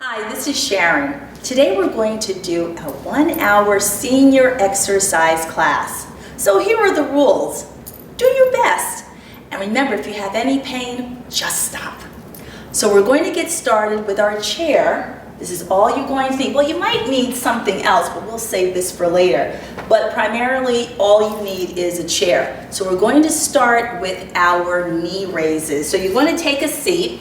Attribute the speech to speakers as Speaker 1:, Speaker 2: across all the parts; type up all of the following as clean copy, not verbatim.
Speaker 1: Hi, this is Sharon. Today we're going to do a 1-hour senior exercise class. So here are the rules. Do your best. And remember, if you have any pain, just stop. So we're going to get started with our chair. This is all you're going to need. Well, you might need something else, but we'll save this for later. But primarily, all you need is a chair. So we're going to start with our knee raises. So you're going to take a seat.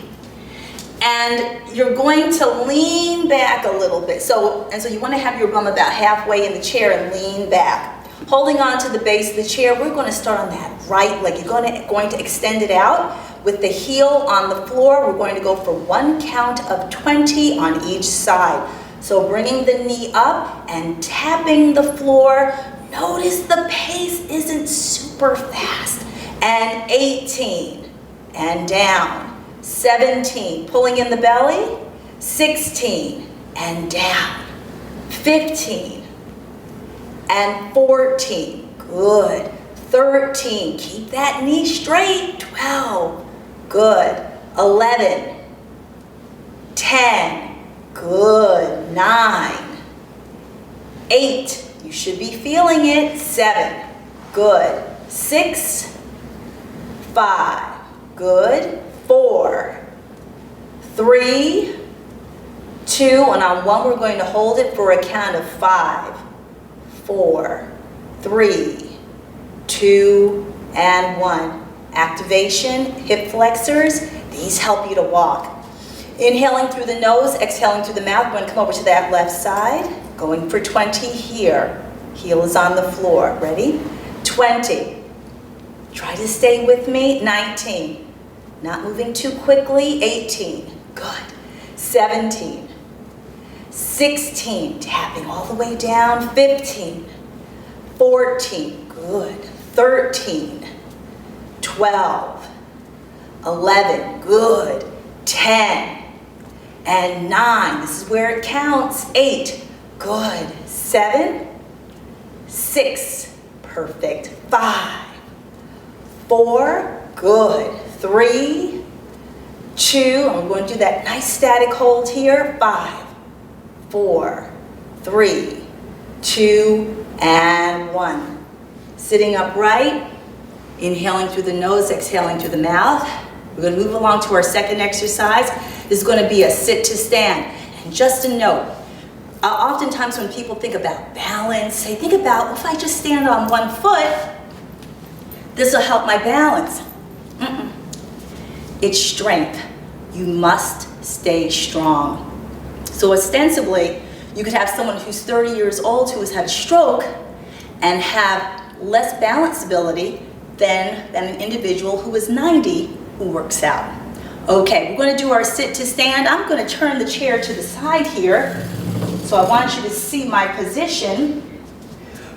Speaker 1: And you're going to lean back a little bit. So you want to have your bum about halfway in the chair and lean back. Holding on to the base of the chair, we're going to start on that right leg. You're going to extend it out with the heel on the floor. We're going to go for 1 count of 20 on each side. So bringing the knee up and tapping the floor. Notice the pace isn't super fast. And 18, and down. 17, pulling in the belly. 16, and down. 15, and 14, good. 13, keep that knee straight. 12, good. 11, 10, good. 9, 8, you should be feeling it. 7, good. 6, 5, good. 4, 3, 2, and on 1 we're going to hold it for a count of 5, 4, 3, 2, and 1. Activation, hip flexors, these help you to walk. Inhaling through the nose, exhaling through the mouth. We're going to come over to that left side, going for 20 here. Heel is on the floor. Ready? 20. Try to stay with me. 19. Not moving too quickly. 18, good. 17, 16, tapping all the way down. 15, 14, good. 13, 12, 11, good. 10, and 9, this is where it counts. 8, good. 7, 6, perfect. 5, 4, good. 3, 2, I'm going to do that nice static hold here. 5, 4, 3, 2, and 1. Sitting upright, inhaling through the nose, exhaling through the mouth. We're going to move along to our second exercise. This is going to be a sit to stand. And just a note, oftentimes when people think about balance, they think about, well, if I just stand on one foot, this will help my balance. It's strength. You must stay strong. So ostensibly, you could have someone who's 30 years old who has had a stroke and have less balance ability than an individual who is 90 who works out. Okay, we're going to do our sit to stand. I'm going to turn the chair to the side here. So I want you to see my position.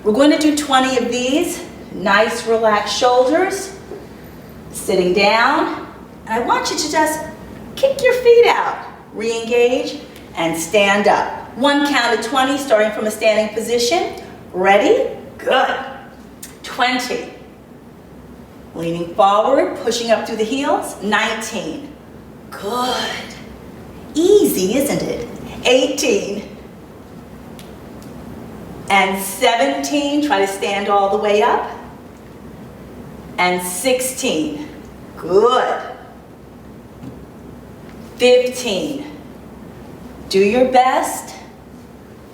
Speaker 1: We're going to do 20 of these. Nice relaxed shoulders. Sitting down. And I want you to just kick your feet out, re-engage, and stand up. 1 count of 20, starting from a standing position. Ready? Good. 20. Leaning forward, pushing up through the heels. 19. Good. Easy, isn't it? 18. And 17. Try to stand all the way up. And 16. Good. 15, do your best.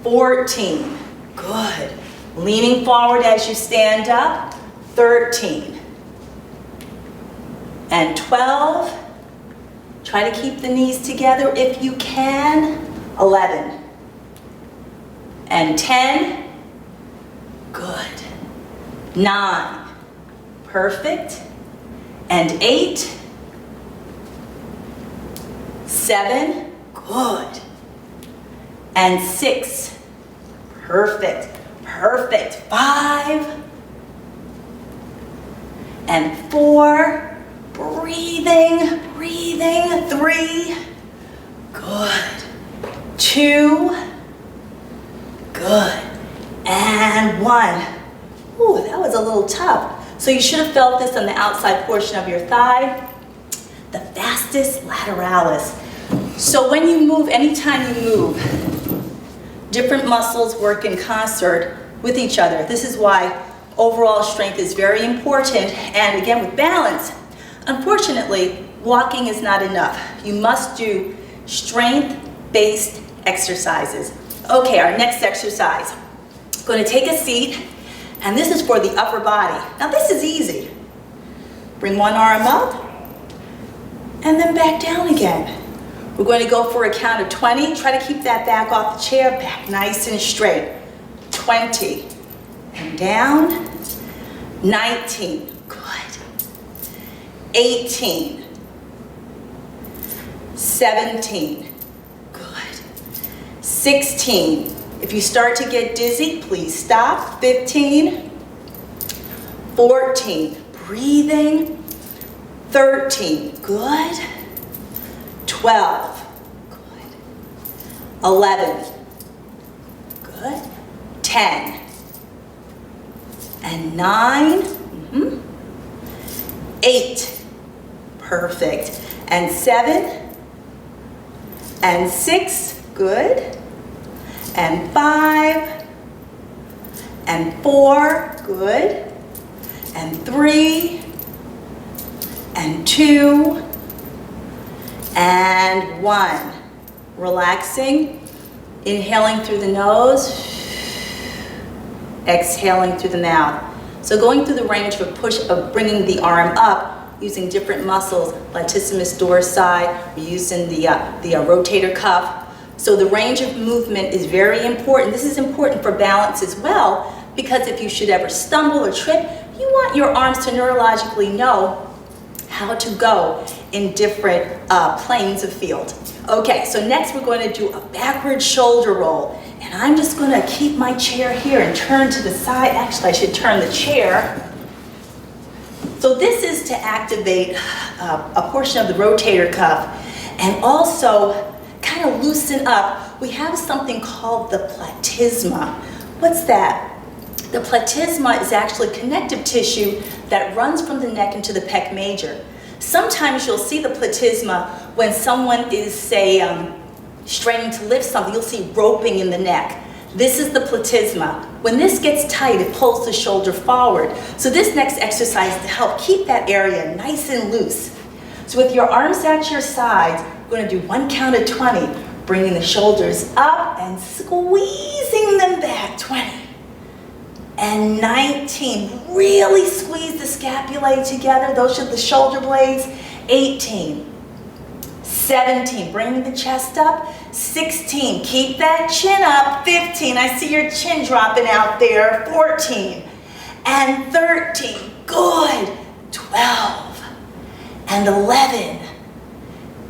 Speaker 1: 14, good. Leaning forward as you stand up. 13, and 12, try to keep the knees together if you can. 11, and 10, good. 9, perfect. And 8, 7, good. And 6, perfect, perfect. 5, and 4, breathing, breathing. 3, good. 2, good. And 1. Ooh, that was a little tough. So you should have felt this on the outside portion of your thigh. The vastus lateralis. So when you move, anytime you move, different muscles work in concert with each other. This is why overall strength is very important. And again, with balance, unfortunately, walking is not enough. You must do strength-based exercises. Okay, our next exercise. Going to take a seat, and this is for the upper body. Now this is easy. Bring one arm up, and then back down again. We're going to go for a count of 20. Try to keep that back off the chair, back nice and straight. 20, and down. 19, good. 18, 17, good. 16, if you start to get dizzy, please stop. 15, 14, breathing. 13, good. 12, good. 11, good. 10, and 9, 8, perfect. And 7, and 6, good. And 5, and 4, good. And 3, and 2, and 1. Relaxing, inhaling through the nose, exhaling through the mouth. So going through the range of bringing the arm up using different muscles, latissimus dorsi, we're using the rotator cuff. So the range of movement is very important. This is important for balance as well, because if you should ever stumble or trip, you want your arms to neurologically know how to go in different planes of field. Okay, so next we're going to do a backward shoulder roll. And I'm just going to keep my chair here and turn to the side. Actually, I should turn the chair. So this is to activate a portion of the rotator cuff and also kind of loosen up. We have something called the platysma. What's that? The platysma is actually connective tissue that runs from the neck into the pec major. Sometimes you'll see the platysma when someone is, say, straining to lift something. You'll see roping in the neck. This is the platysma. When this gets tight, it pulls the shoulder forward. So this next exercise is to help keep that area nice and loose. So with your arms at your sides, we're going to do one count of 20, bringing the shoulders up and squeezing them back. 20. And 19, really squeeze the scapulae together. Those are the shoulder blades. 18, 17, bring the chest up. 16, keep that chin up. 15, I see your chin dropping out there. 14, and 13, good. 12, and 11,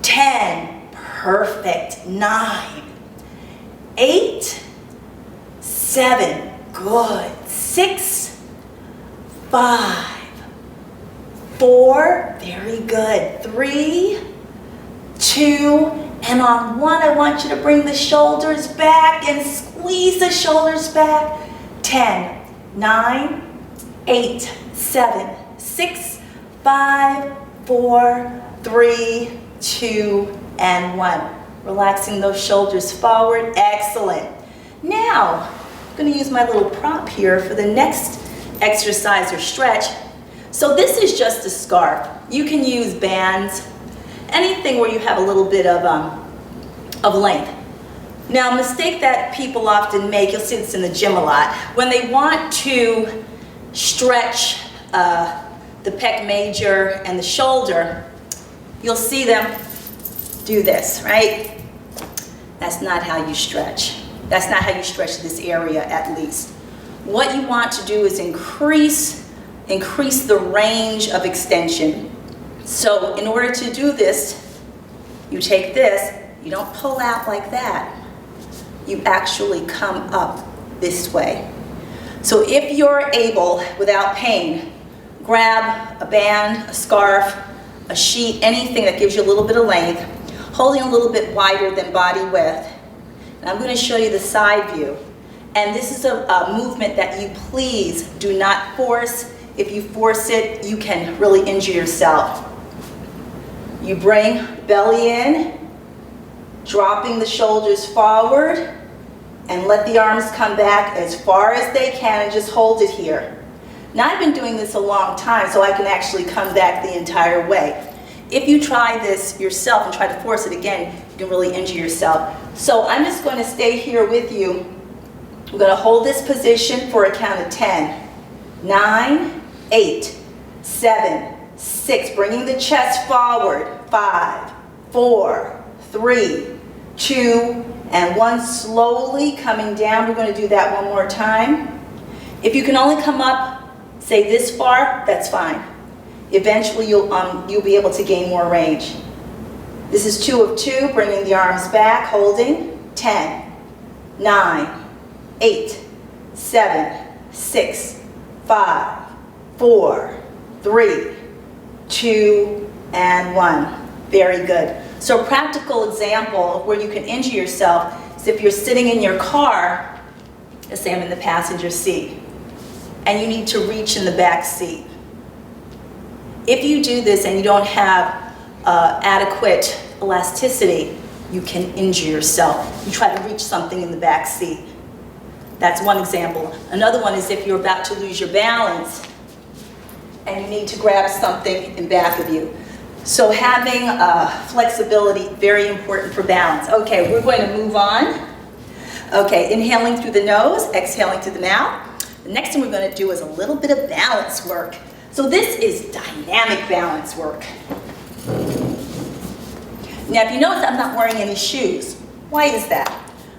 Speaker 1: 10, perfect. 9, 8, 7, good. 6, 5, 4, very good. 3, 2, and on 1, I want you to bring the shoulders back and squeeze the shoulders back. 10, 9, 8, 7, 6, 5, 4, 3, 2, and 1. Relaxing those shoulders forward. Excellent. Now, I'm going to use my little prop here for the next exercise or stretch. So this is just a scarf. You can use bands, anything where you have a little bit of length. Now, a mistake that people often make, you'll see this in the gym a lot, when they want to stretch the pec major and the shoulder, you'll see them do this, right? That's not how you stretch. That's not how you stretch this area, at least. What you want to do is increase the range of extension. So in order to do this, you take this, you don't pull out like that. You actually come up this way. So if you're able, without pain, grab a band, a scarf, a sheet, anything that gives you a little bit of length, holding a little bit wider than body width. And I'm going to show you the side view. And this is a movement that you please do not force. If you force it, you can really injure yourself. You bring belly in, dropping the shoulders forward, and let the arms come back as far as they can and just hold it here. Now I've been doing this a long time, so I can actually come back the entire way. If you try this yourself and try to force it again, you can really injure yourself. So I'm just going to stay here with you. We're going to hold this position for a count of 10, 9, 8, 7, 6, bringing the chest forward, 5, 4, 3, 2, and 1, slowly coming down. We're going to do that one more time. If you can only come up, say this far, that's fine. Eventually you'll be able to gain more range. This is 2 of 2, bringing the arms back, holding, 10, 9, 8, 7, 6, 5, 4, 3, 2, and 1. Very good. So a practical example of where you can injure yourself is if you're sitting in your car, let's say I'm in the passenger seat, and you need to reach in the back seat. If you do this and you don't have adequate elasticity, you can injure yourself. You try to reach something in the back seat. That's one example. Another one is if you're about to lose your balance and you need to grab something in back of you. So having flexibility, very important for balance. Okay, we're going to move on. Okay, inhaling through the nose, exhaling through the mouth. The next thing we're going to do is a little bit of balance work. So this is dynamic balance work. Now if you notice, I'm not wearing any shoes. Why is that?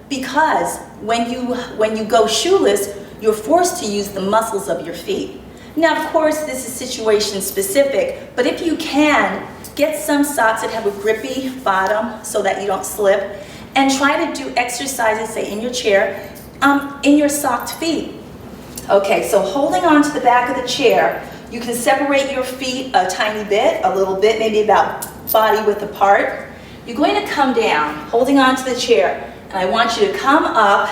Speaker 1: Because when you go shoeless, you're forced to use the muscles of your feet. Now of course this is situation specific, but if you can, get some socks that have a grippy bottom so that you don't slip, and try to do exercises, say in your chair, in your socked feet. Okay, so holding on to the back of the chair, you can separate your feet a tiny bit, a little bit, maybe about body width apart. You're going to come down, holding on to the chair, and I want you to come up,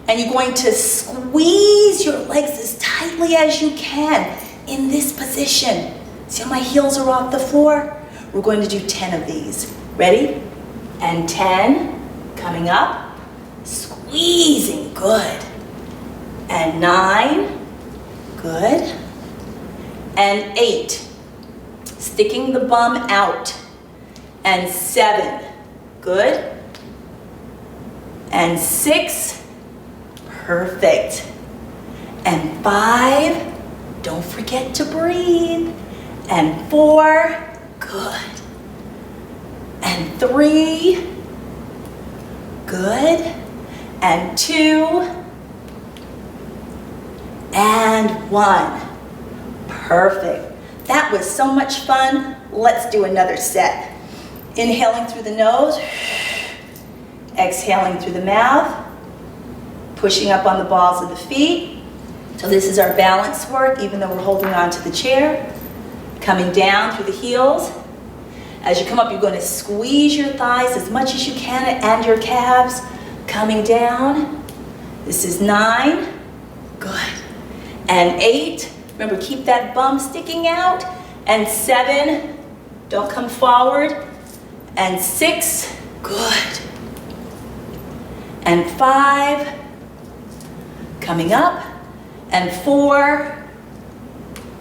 Speaker 1: and you're going to squeeze your legs as tightly as you can in this position. See how my heels are off the floor? We're going to do 10 of these. Ready? And 10, coming up, squeezing, good. And 9, good. And 8, sticking the bum out. And 7, good. And 6, perfect. And 5, don't forget to breathe. And 4, good. And 3, good. And 2, and 1. Perfect. That was so much fun. Let's do another set. Inhaling through the nose, exhaling through the mouth, pushing up on the balls of the feet. So this is our balance work, even though we're holding on to the chair. Coming down through the heels. As you come up, you're going to squeeze your thighs as much as you can and your calves. Coming down. This is 9. Good. And 8. Remember, keep that bum sticking out. And 7. Don't come forward. And 6. Good. And 5. Coming up. And 4.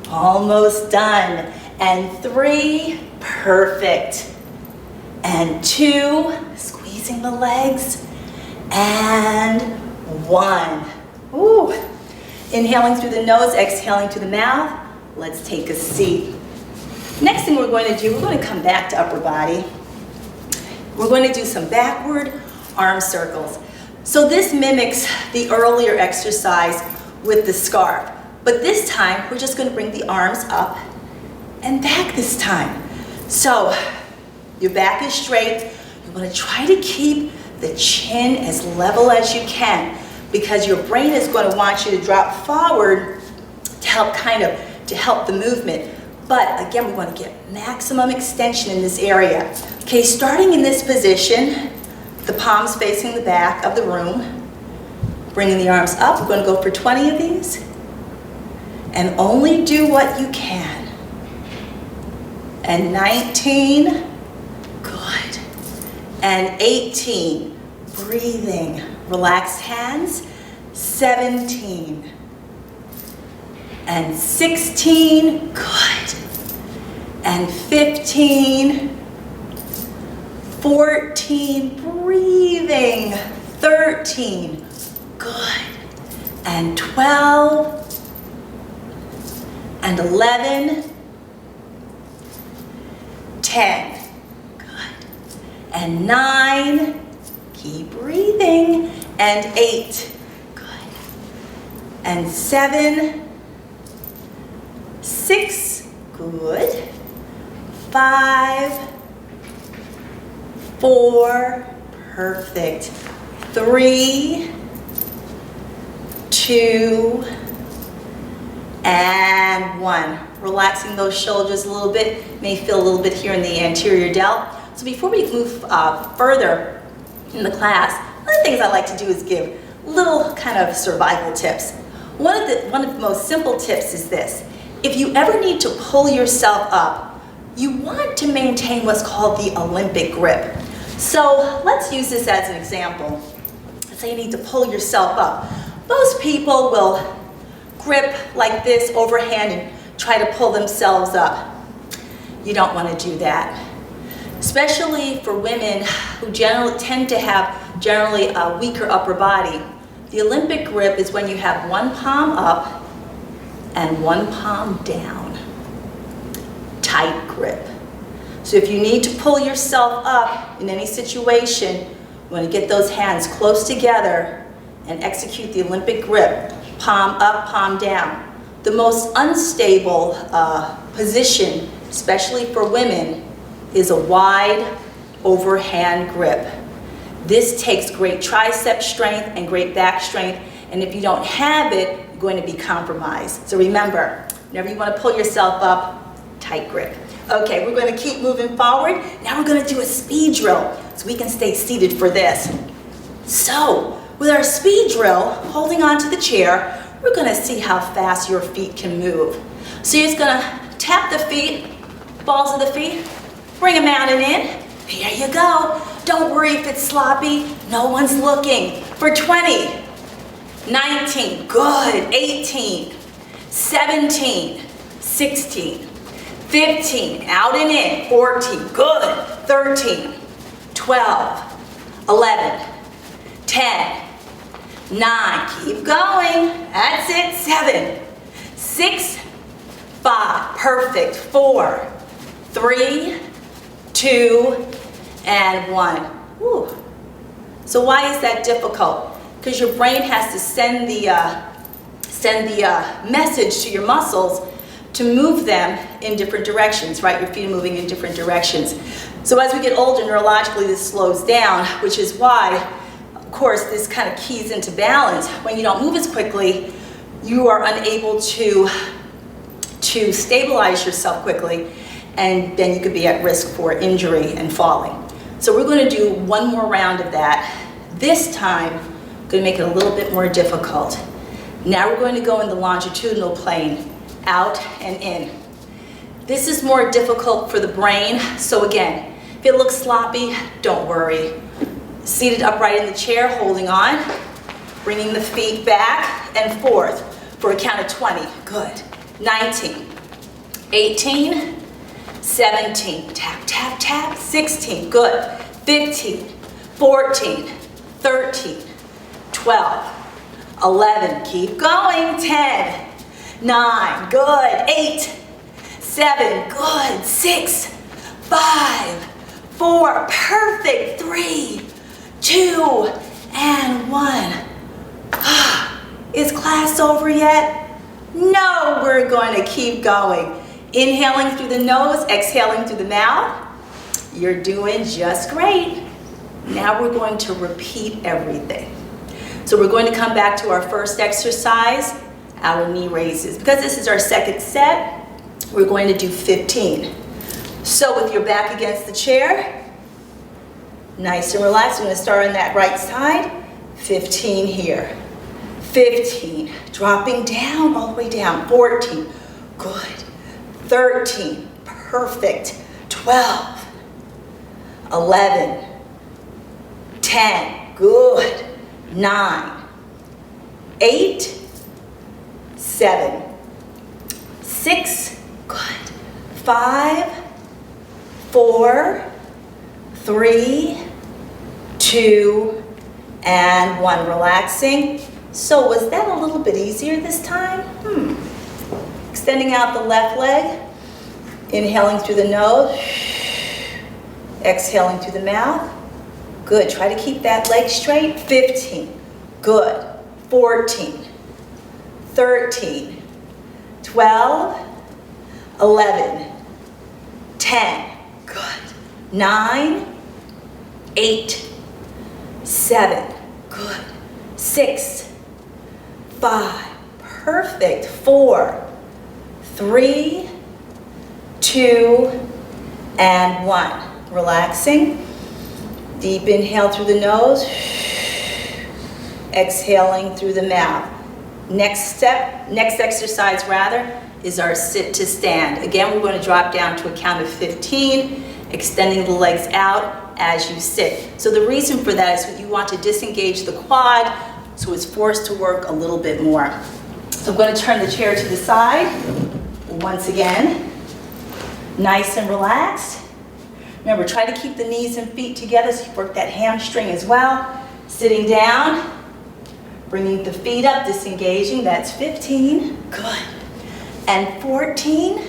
Speaker 1: Almost done. And 3, perfect. And 2, squeezing the legs. And 1. Ooh. Inhaling through the nose, exhaling through the mouth. Let's take a seat. Next thing we're going to do, we're going to come back to upper body. We're going to do some backward arm circles. So this mimics the earlier exercise with the scarf. But this time, we're just going to bring the arms up and back this time. So, your back is straight. You're going to try to keep the chin as level as you can, because your brain is going to want you to drop forward to help help the movement. But again, we want to get maximum extension in this area. Okay, starting in this position, the palms facing the back of the room, bringing the arms up. We're going to go for 20 of these. And only do what you can. And 19, good. and 18. Breathing. Relaxed hands. 17. And 16. Good. And 15. 14. Breathing. 13. Good. And 12. And 11. 10. Good. And 9. Keep breathing. And 8. Good. And 7. 6. Good. 5. 4. Perfect. 3. 2. And 1. Relaxing those shoulders a little bit. May feel a little bit here in the anterior delt. So before we move further in the class, one of the things I like to do is give little kind of survival tips. One of the most simple tips is this. If you ever need to pull yourself up, you want to maintain what's called the Olympic grip. So let's use this as an example. Let's say you need to pull yourself up. Most people will grip like this overhand and try to pull themselves up. You don't want to do that. Especially for women who generally tend to have a weaker upper body. The Olympic grip is when you have one palm up and one palm down. Tight grip. So if you need to pull yourself up in any situation, you want to get those hands close together and execute the Olympic grip. Palm up, palm down. The most unstable position, especially for women, is a wide overhand grip. This takes great tricep strength and great back strength, and if you don't have it, you're going to be compromised. So remember, whenever you want to pull yourself up, tight grip. Okay, we're going to keep moving forward. Now we're going to do a speed drill so we can stay seated for this. So, with our speed drill, holding onto the chair, we're going to see how fast your feet can move. So you're just going to tap the feet, balls of the feet, bring them out and in. Here you go. Don't worry if it's sloppy. No one's looking. For 20, 19, good, 18, 17, 16, 15, out and in, 14, good, 13, 12, 11, 10, 9, keep going, that's it, 7, 6, 5, perfect, 4, 3, 2, and 1. Whew. So why is that difficult? Because your brain has to send the message to your muscles to move them in different directions, right? Your feet are moving in different directions. So as we get older, neurologically this slows down, which is why, of course, this kind of keys into balance. When you don't move as quickly, you are unable to stabilize yourself quickly, and then you could be at risk for injury and falling. So we're going to do one more round of that. This time, I'm going to make it a little bit more difficult. Now we're going to go in the longitudinal plane, out and in. This is more difficult for the brain, so again, if it looks sloppy, don't worry. Seated upright in the chair, holding on, bringing the feet back and forth for a count of 20, good. 19, 18, 17, tap, tap, tap, 16, good. 15, 14, 13, 12, 11, keep going, 10, 9, good, 8, 7, good, 6, 5, 4, perfect, 3, 2, and 1. Is class over yet? No, we're going to keep going. Inhaling through the nose, exhaling through the mouth. You're doing just great. Now we're going to repeat everything. So we're going to come back to our first exercise, our knee raises. Because this is our second set, we're going to do 15. So with your back against the chair, nice and relaxed. I'm going to start on that right side. 15 here. 15, dropping down, all the way down. 14, good. 13, perfect. 12, 11, 10, good. 9, 8, 7, 6, good. 5, 4, 3, 2, and 1. Relaxing. So was that a little bit easier this time? Extending out the left leg. Inhaling through the nose. Exhaling through the mouth. Good. Try to keep that leg straight. 15. Good. 14. 13. 12. 11. 10. Good. 9. 8. 7. Good. 6. 5. Perfect. 4. 3. 2. And 1. Relaxing. Deep inhale through the nose. Exhaling through the mouth. Next exercise is our sit to stand. Again, we're going to drop down to a count of 15, extending the legs out as you sit. So the reason for that is you want to disengage the quad so it's forced to work a little bit more. So I'm going to turn the chair to the side. Once again, nice and relaxed. Remember, try to keep the knees and feet together so you work that hamstring as well. Sitting down, bringing the feet up, disengaging. That's 15. Good. And 14.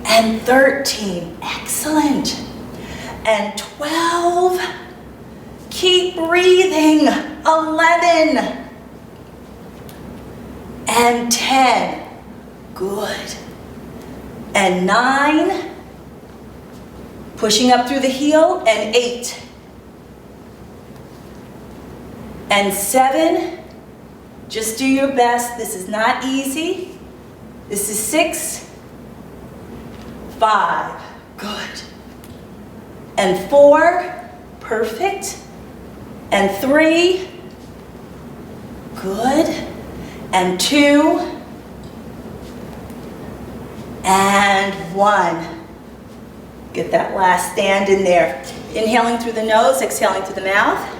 Speaker 1: And 13. Excellent. And 12. Keep breathing. 11. And 10. Good. And 9. Pushing up through the heel. And 8. And 7. Just do your best. This is not easy. This is 6. 5. Good. And 4. Perfect. And 3. Good. And 2. And 1. Get that last stand in there. Inhaling through the nose, exhaling through the mouth.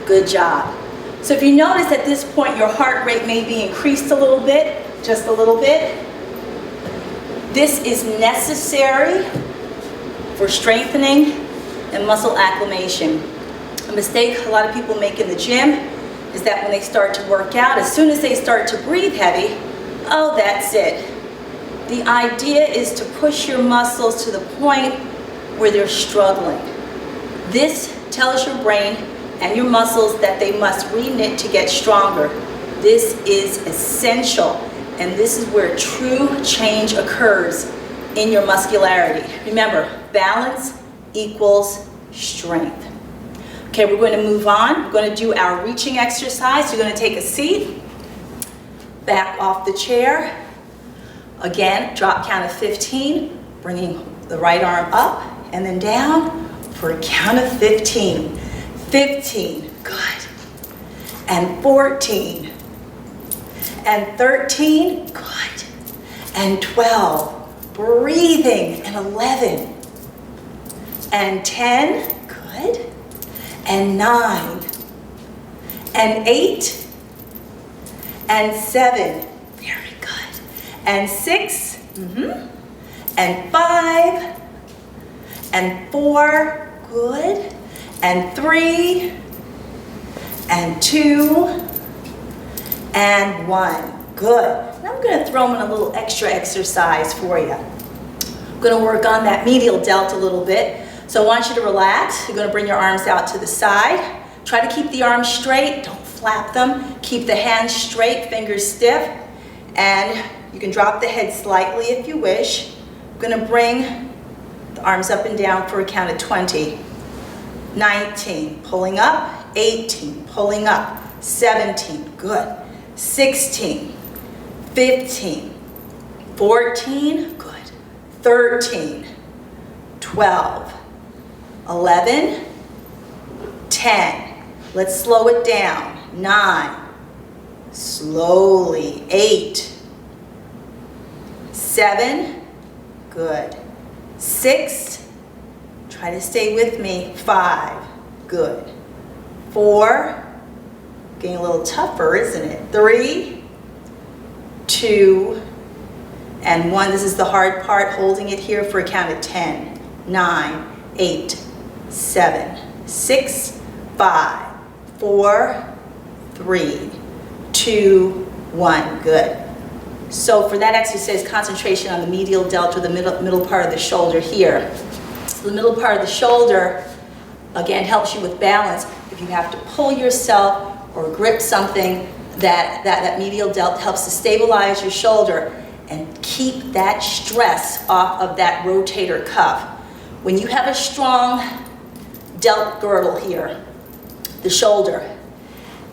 Speaker 1: Good job. So if you notice at this point your heart rate may be increased a little bit, just a little bit, this is necessary for strengthening and muscle acclimation. A mistake a lot of people make in the gym is that when they start to work out, as soon as they start to breathe heavy, oh, that's it. The idea is to push your muscles to the point where they're struggling. This tells your brain and your muscles that they must reknit to get stronger. This is essential, and this is where true change occurs in your muscularity. Remember, balance equals strength. Okay, we're going to move on. We're going to do our reaching exercise. You're going to take a seat, back off the chair. Again, drop count of 15, bringing the right arm up and then down for a count of 15. 15, good. And 14. And 13, good. And 12, breathing. And 11. And 10, good. And 9. And 8. And 7, very good. And 6, and 5. And 4, good. And 3, and 2, and 1. Good. Now I'm going to throw in a little extra exercise for you. I'm going to work on that medial delt a little bit. So I want you to relax. You're going to bring your arms out to the side. Try to keep the arms straight. Don't flap them. Keep the hands straight, fingers stiff. And you can drop the head slightly if you wish. I'm going to bring the arms up and down for a count of 20. 19, pulling up. 18, pulling up. 17, good. 16, 15, 14, good. 13, 12, 11, 10. Let's slow it down. 9, slowly. 8, 7, good. 6, Try to stay with me. 5, good. 4, getting a little tougher, isn't it? 3, 2, and 1. This is the hard part, holding it here for a count of 10, 9, 8, 7, 6, 5, 4, 3, 2, 1. Good. So for that exercise, concentration on the medial delt, or the middle part of the shoulder here. So the middle part of the shoulder, again, helps you with balance. If you have to pull yourself or grip something, that medial delt helps to stabilize your shoulder and keep that stress off of that rotator cuff. When you have a strong delt girdle here, the shoulder,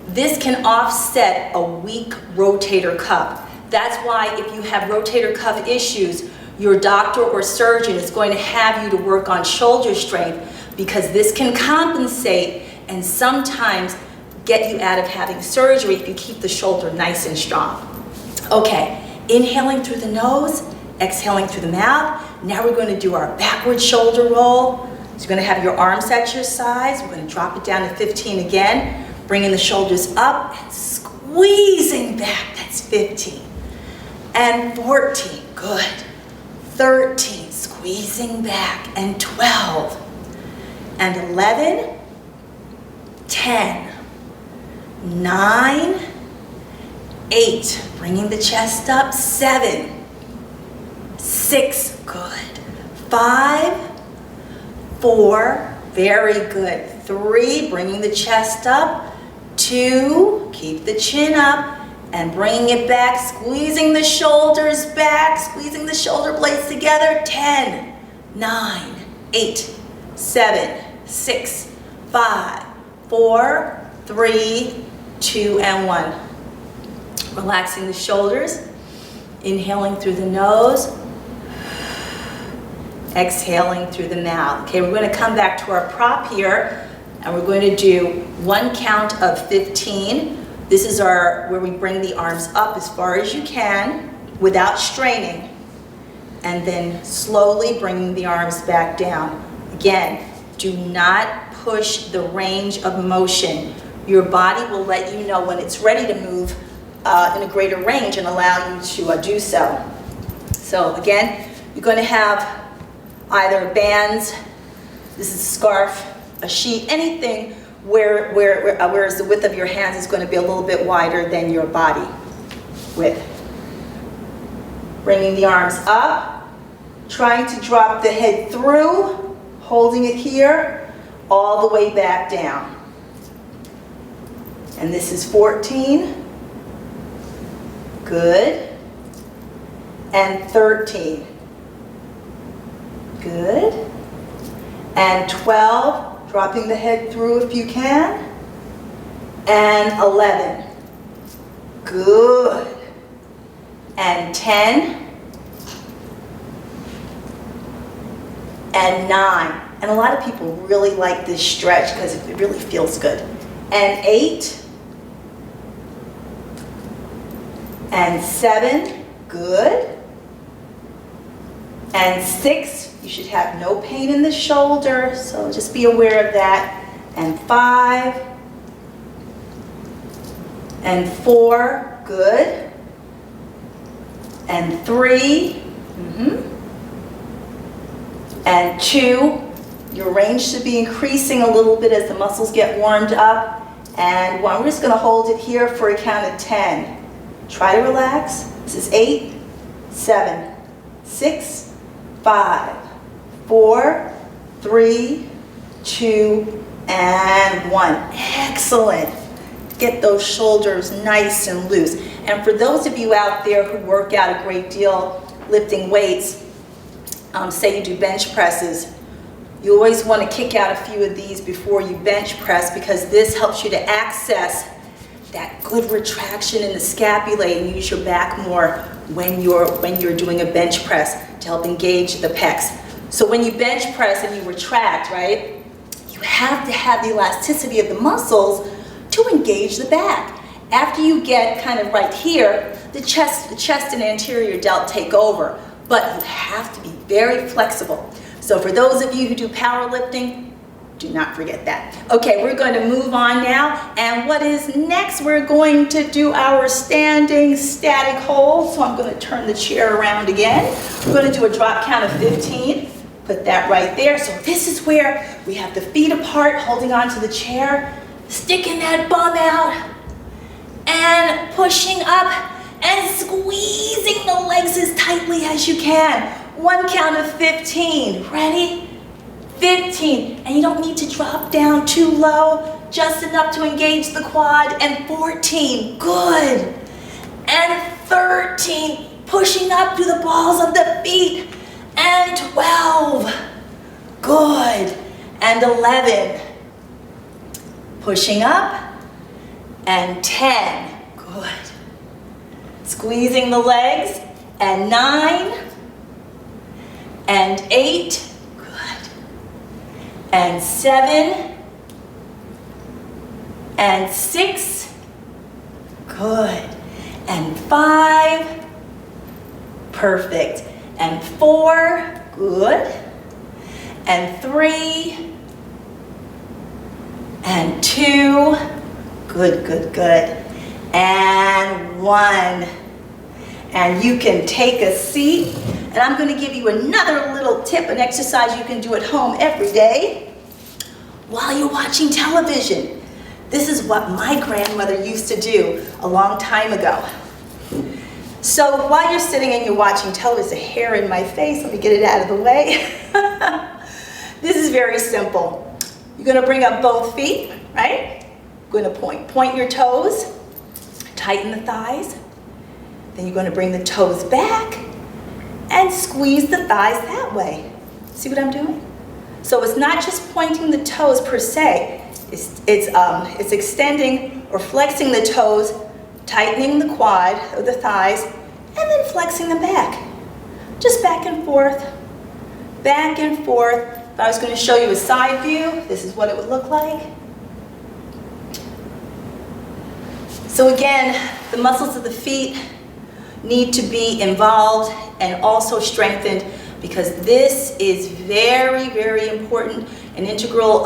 Speaker 1: this can offset a weak rotator cuff. That's why if you have rotator cuff issues, your doctor or surgeon is going to have you to work on shoulder strength, because this can compensate and sometimes get you out of having surgery if you keep the shoulder nice and strong. Okay, inhaling through the nose, exhaling through the mouth. Now we're going to do our backward shoulder roll. So you're going to have your arms at your sides. We're going to drop it down to 15 again, bringing the shoulders up and squeezing back. That's 15. And 14, good. 13, squeezing back, and 12. And 11, 10, 9, 8, bringing the chest up, 7, 6, good. 5, 4, very good. 3, bringing the chest up. 2, keep the chin up and bringing it back, squeezing the shoulders back, squeezing the shoulder blades together. 10, 9, 8, 7, 6, 5, 4, 3, 2, and 1. Relaxing the shoulders, inhaling through the nose, exhaling through the mouth. Okay, we're going to come back to our prop here, and we're going to do 1 count of 15. This is where we bring the arms up as far as you can without straining, and then slowly bringing the arms back down. Again, do not push the range of motion. Your body will let you know when it's ready to move in a greater range and allow you to do so. So again, you're going to have either bands, this is a scarf, a sheet, anything whereas the width of your hands is going to be a little bit wider than your body width. Bringing the arms up, trying to drop the head through, holding it here, all the way back down. And this is 14, good, and 13, good, and 12, dropping the head through if you can, and 11, good, and 10, and 9. And a lot of people really like this stretch because it really feels good. And 8, and 7, good, and 6, you should have no pain in the shoulder, so just be aware of that, and 5, and 4, good, and 3, and 2, your range should be increasing a little bit as the muscles get warmed up, and 1, we're just going to hold it here for a count of 10. Try to relax. This is 8, 7, 6, 5, 4, 3, 2, and 1. Excellent. Get those shoulders nice and loose. And for those of you out there who work out a great deal lifting weights, say you do bench presses, you always want to kick out a few of these before you bench press, because this helps you to access that good retraction in the scapulae and use your back more when you're doing a bench press to help engage the pecs. So when you bench press and you retract, right, you have to have the elasticity of the muscles to engage the back. After you get kind of right here, the chest and anterior delt take over, but you have to be very flexible. So for those of you who do powerlifting, do not forget that. Okay, we're going to move on now. And what is next? We're going to do our standing static hold. So I'm going to turn the chair around again. We're going to do a drop count of 15. Put that right there. So this is where we have the feet apart, holding onto the chair, sticking that bum out, and pushing up and squeezing the legs as tightly as you can. One count of 15. Ready? 15. And you don't need to drop down too low, just enough to engage the quad. And 14. Good. And 13. Pushing up through the balls of the feet. And 12. Good. And 11. Pushing up. And 10. Good. Squeezing the legs. And 9. And 8. Good. And 7. And 6. Good. And 5. Perfect. And 4. Good. And 3. And 2. Good, good, good. And 1. And you can take a seat. And I'm going to give you another little tip, an exercise you can do at home every day while you're watching television. This is what my grandmother used to do a long time ago. So while you're sitting and you're watching television, there's a hair in my face. Let me get it out of the way. This is very simple. You're going to bring up both feet, right? You're going to point your toes, tighten the thighs. Then you're going to bring the toes back and squeeze the thighs that way. See what I'm doing? So it's not just pointing the toes per se. It's extending or flexing the toes, tightening the quad or the thighs, and then flexing them back. Just back and forth, back and forth. If I was going to show you a side view, this is what it would look like. So again, the muscles of the feet need to be involved and also strengthened because this is very, very important, an integral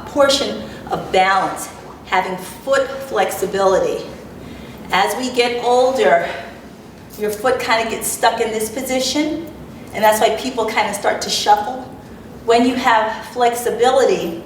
Speaker 1: portion of balance, having foot flexibility. As we get older, your foot kind of gets stuck in this position, and that's why people kind of start to shuffle. When you have flexibility,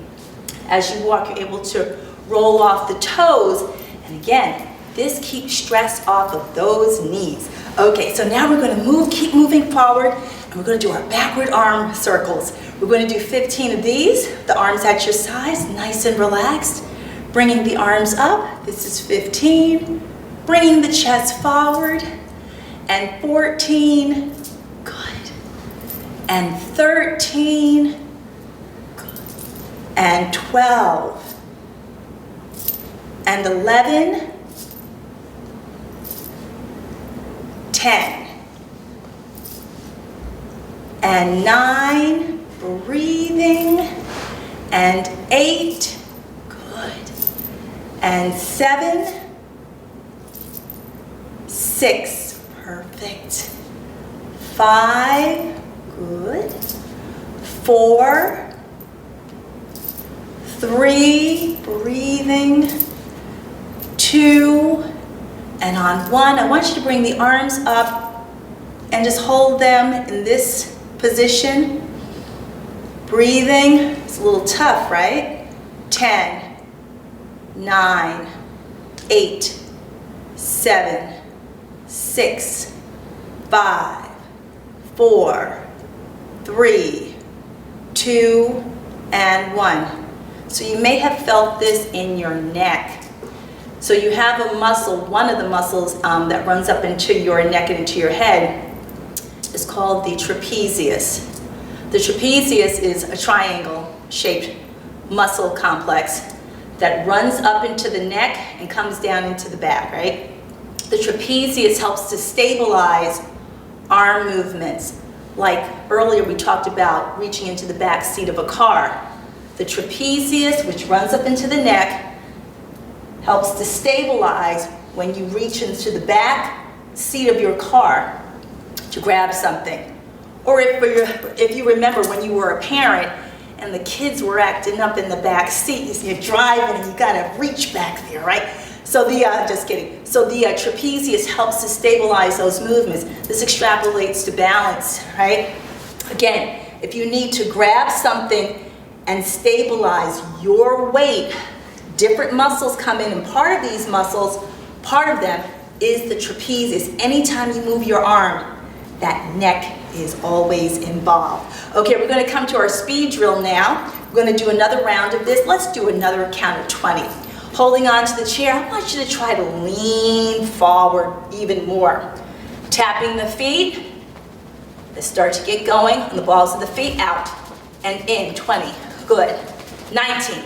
Speaker 1: as you walk, you're able to roll off the toes, and again, this keeps stress off of those knees. Okay, so now we're going to keep moving forward, and we're going to do our backward arm circles. We're going to do 15 of these, the arms at your sides, nice and relaxed. Bringing the arms up, this is 15. Bringing the chest forward, and 14, good. And 13, good. And 12, and 11, 10, and 9, breathing, and 8, good, and 7, 6, perfect, 5, good, 4, 3, breathing, 2, and on 1, I want you to bring the arms up and just hold them in this position. Breathing, it's a little tough, right? 10, 9, 8, 7, 6, 5, 4, 3, 2, and 1. So you may have felt this in your neck. So you have a muscle, one of the muscles that runs up into your neck and into your head is called the trapezius. The trapezius is a triangle-shaped muscle complex that runs up into the neck and comes down into the back, right? The trapezius helps to stabilize arm movements. Like earlier we talked about reaching into the back seat of a car. The trapezius, which runs up into the neck, helps to stabilize when you reach into the back seat of your car to grab something. Or if you remember when you were a parent and the kids were acting up in the back seat, you're driving and you gotta reach back there, right? So just kidding. So the trapezius helps to stabilize those movements. This extrapolates to balance, right? Again, if you need to grab something and stabilize your weight, different muscles come in, and part of these muscles, part of them is the trapezius. Anytime you move your arm, that neck is always involved. Okay, we're going to come to our speed drill now. We're going to do another round of this. Let's do another count of 20. Holding on to the chair, I want you to try to lean forward even more. Tapping the feet. Let's start to get going on the balls of the feet, out and in. 20, good. 19,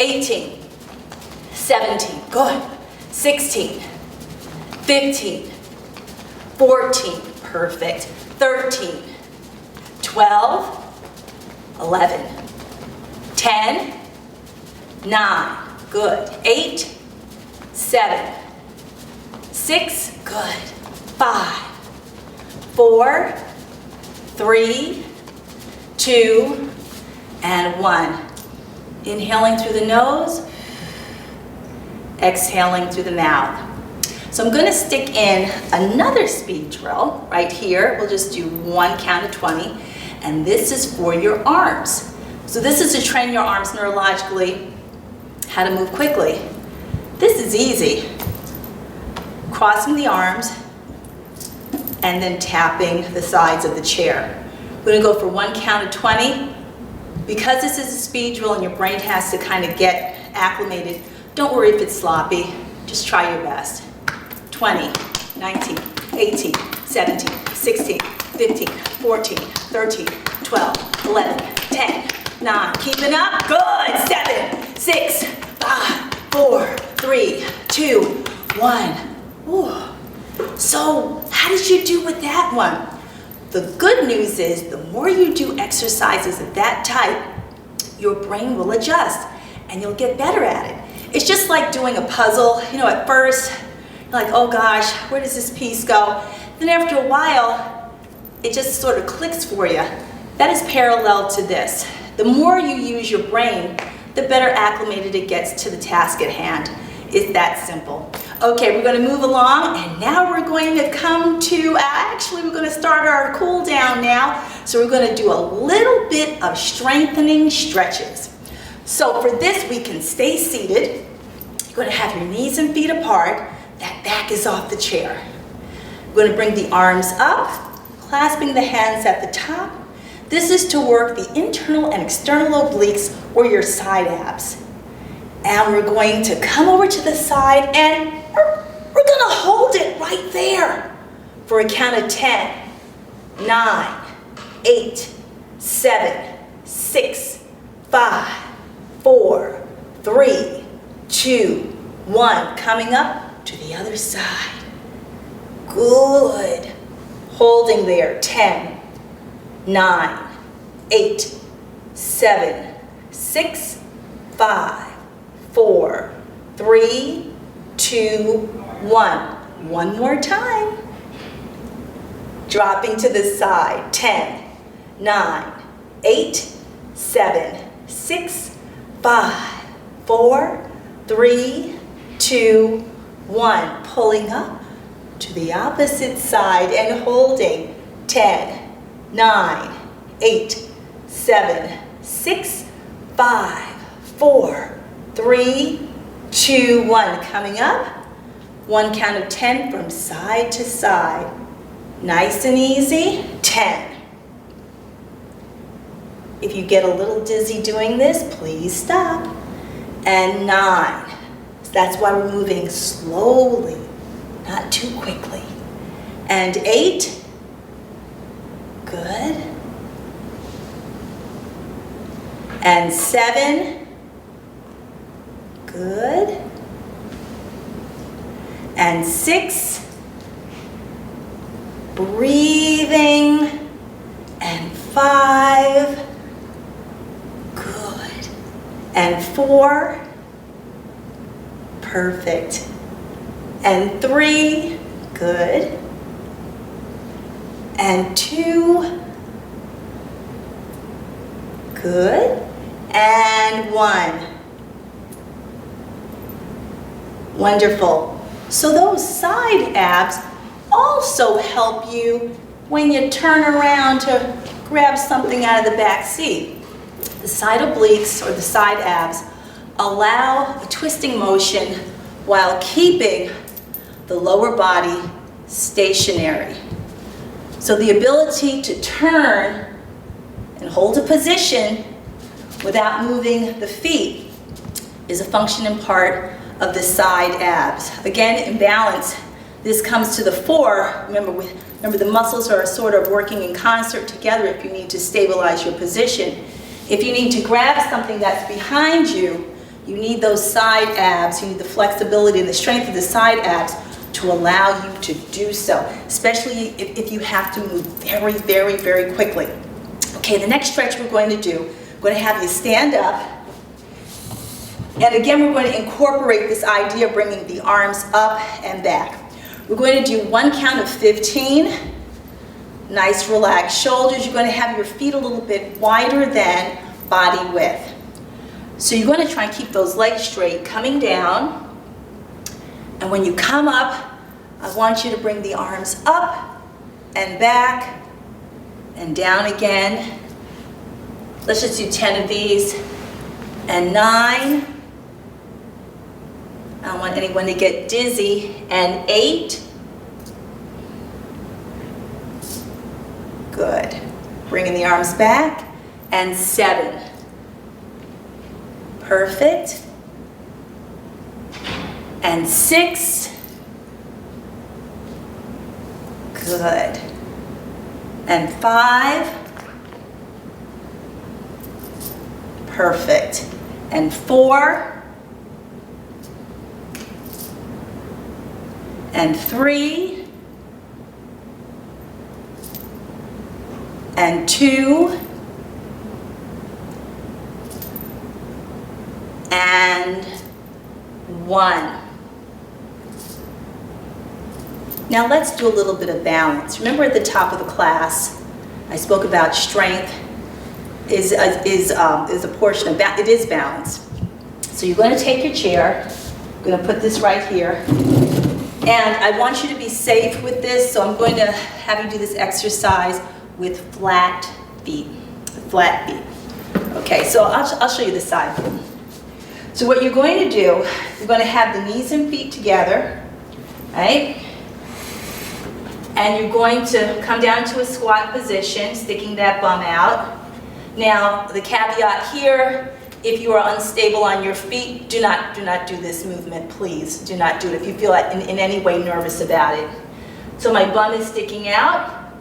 Speaker 1: 18, 17, good. 16, 15, 14, perfect. 13, 12, 11, 10, 9, good. 8, 7, 6, good. 5, 4, 3, 2, and 1. Inhaling through the nose, exhaling through the mouth. So I'm going to stick in another speed drill right here. We'll just do one count of 20, and this is for your arms. So this is to train your arms neurologically, how to move quickly. This is easy. Crossing the arms and then tapping the sides of the chair. We're going to go for one count of 20. Because this is a speed drill and your brain has to kind of get acclimated, don't worry if it's sloppy. Just try your best. 20, 19, 18, 17, 16, 15, 14, 13, 12, 11, 10, 9. Keeping up? Good. 7, 6, 5, 4, 3, 2, 1. Ooh. So, how did you do with that one? The good news is the more you do exercises of that type, your brain will adjust and you'll get better at it. It's just like doing a puzzle. You know, at first, you're like, oh gosh, where does this piece go? Then after a while, it just sort of clicks for you. That is parallel to this. The more you use your brain, the better acclimated it gets to the task at hand. It's that simple. Okay, we're going to move along, and now we're going to come to, actually we're going to start our cool down now. So we're going to do a little bit of strengthening stretches. So for this, we can stay seated. You're going to have your knees and feet apart. That back is off the chair. We're going to bring the arms up, clasping the hands at the top. This is to work the internal and external obliques or your side abs. And we're going to come over to the side and we're going to hold it right there for a count of 10, 9, 8, 7, 6, 5, 4, 3, 2, 1. Coming up to the other side. Good. Holding there. 10, 9, 8, 7, 6, 5, 4, 3, 2, 1. One more time. Dropping to the side. 10, 9, 8, 7, 6, 5, 4, 3, 2, 1. Pulling up to the opposite side and holding. 10, 9, 8, 7, 6, 5, 4, 3, 2, 1. Coming up. One count of 10 from side to side. Nice and easy. 10. If you get a little dizzy doing this, please stop. And 9. That's why we're moving slowly, not too quickly. And 8. Good. And 7. Good. And 6. Breathing. And 5. Good. And 4. Perfect. And 3. Good. and 2. Good. And 1. Wonderful. So those side abs also help you when you turn around to grab something out of the back seat. The side obliques, or the side abs, allow a twisting motion while keeping the lower body stationary. So the ability to turn and hold a position without moving the feet is a function and part of the side abs. Again, in balance, this comes to the fore. Remember the muscles are sort of working in concert together if you need to stabilize your position. If you need to grab something that's behind you, you need those side abs, you need the flexibility and the strength of the side abs to allow you to do so, especially if you have to move very, very, very quickly. Okay, the next stretch we're going to do, we're going to have you stand up. And again, we're going to incorporate this idea of bringing the arms up and back. We're going to do 1 count of 15. Nice relaxed shoulders. You're going to have your feet a little bit wider than body width. So you're going to try and keep those legs straight, coming down. And when you come up, I want you to bring the arms up and back and down again. Let's just do 10 of these. And 9. I don't want anyone to get dizzy. And 8. Good. Bringing the arms back. And 7. Perfect. And 6. Good. And 5. Perfect. And 4. And 3. And 2. And 1. Now let's do a little bit of balance. Remember at the top of the class, I spoke about strength is a portion of it is balance. So you're going to take your chair. I'm going to put this right here. And I want you to be safe with this, so I'm going to have you do this exercise with flat feet. Flat feet. Okay, so I'll show you the side. So what you're going to do, you're going to have the knees and feet together, right? And you're going to come down to a squat position, sticking that bum out. Now, the caveat here, if you are unstable on your feet, do not do this movement, please. Do not do it if you feel in any way nervous about it. So my bum is sticking out,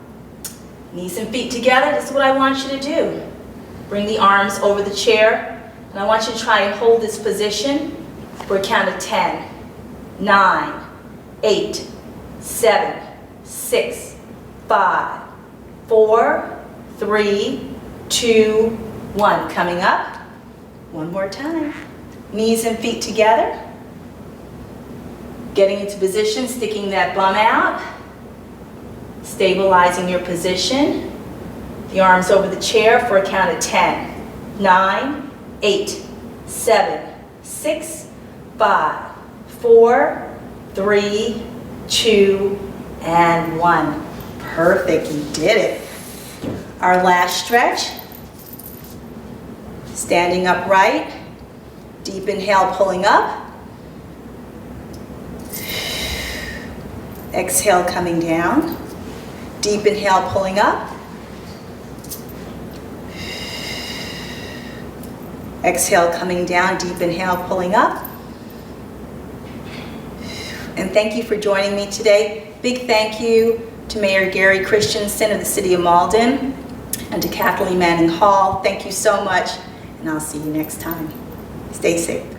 Speaker 1: knees and feet together. This is what I want you to do. Bring the arms over the chair, and I want you to try and hold this position for a count of 10, 9, 8, 7, 6, 5, 4, 3, 2, 1. Coming up. One more time. Knees and feet together. Getting into position, sticking that bum out. Stabilizing your position. The arms over the chair for a count of 10, 9, 8, 7, 6, 5, 4, 3, 2, and 1. Perfect, you did it. Our last stretch. Standing upright. Deep inhale, pulling up. Exhale, coming down. Deep inhale, pulling up. Exhale, coming down. Deep inhale, pulling up. And thank you for joining me today. Big thank you to Mayor Gary Christensen of the City of Malden and to Kathleen Manning Hall. Thank you so much, and I'll see you next time. Stay safe.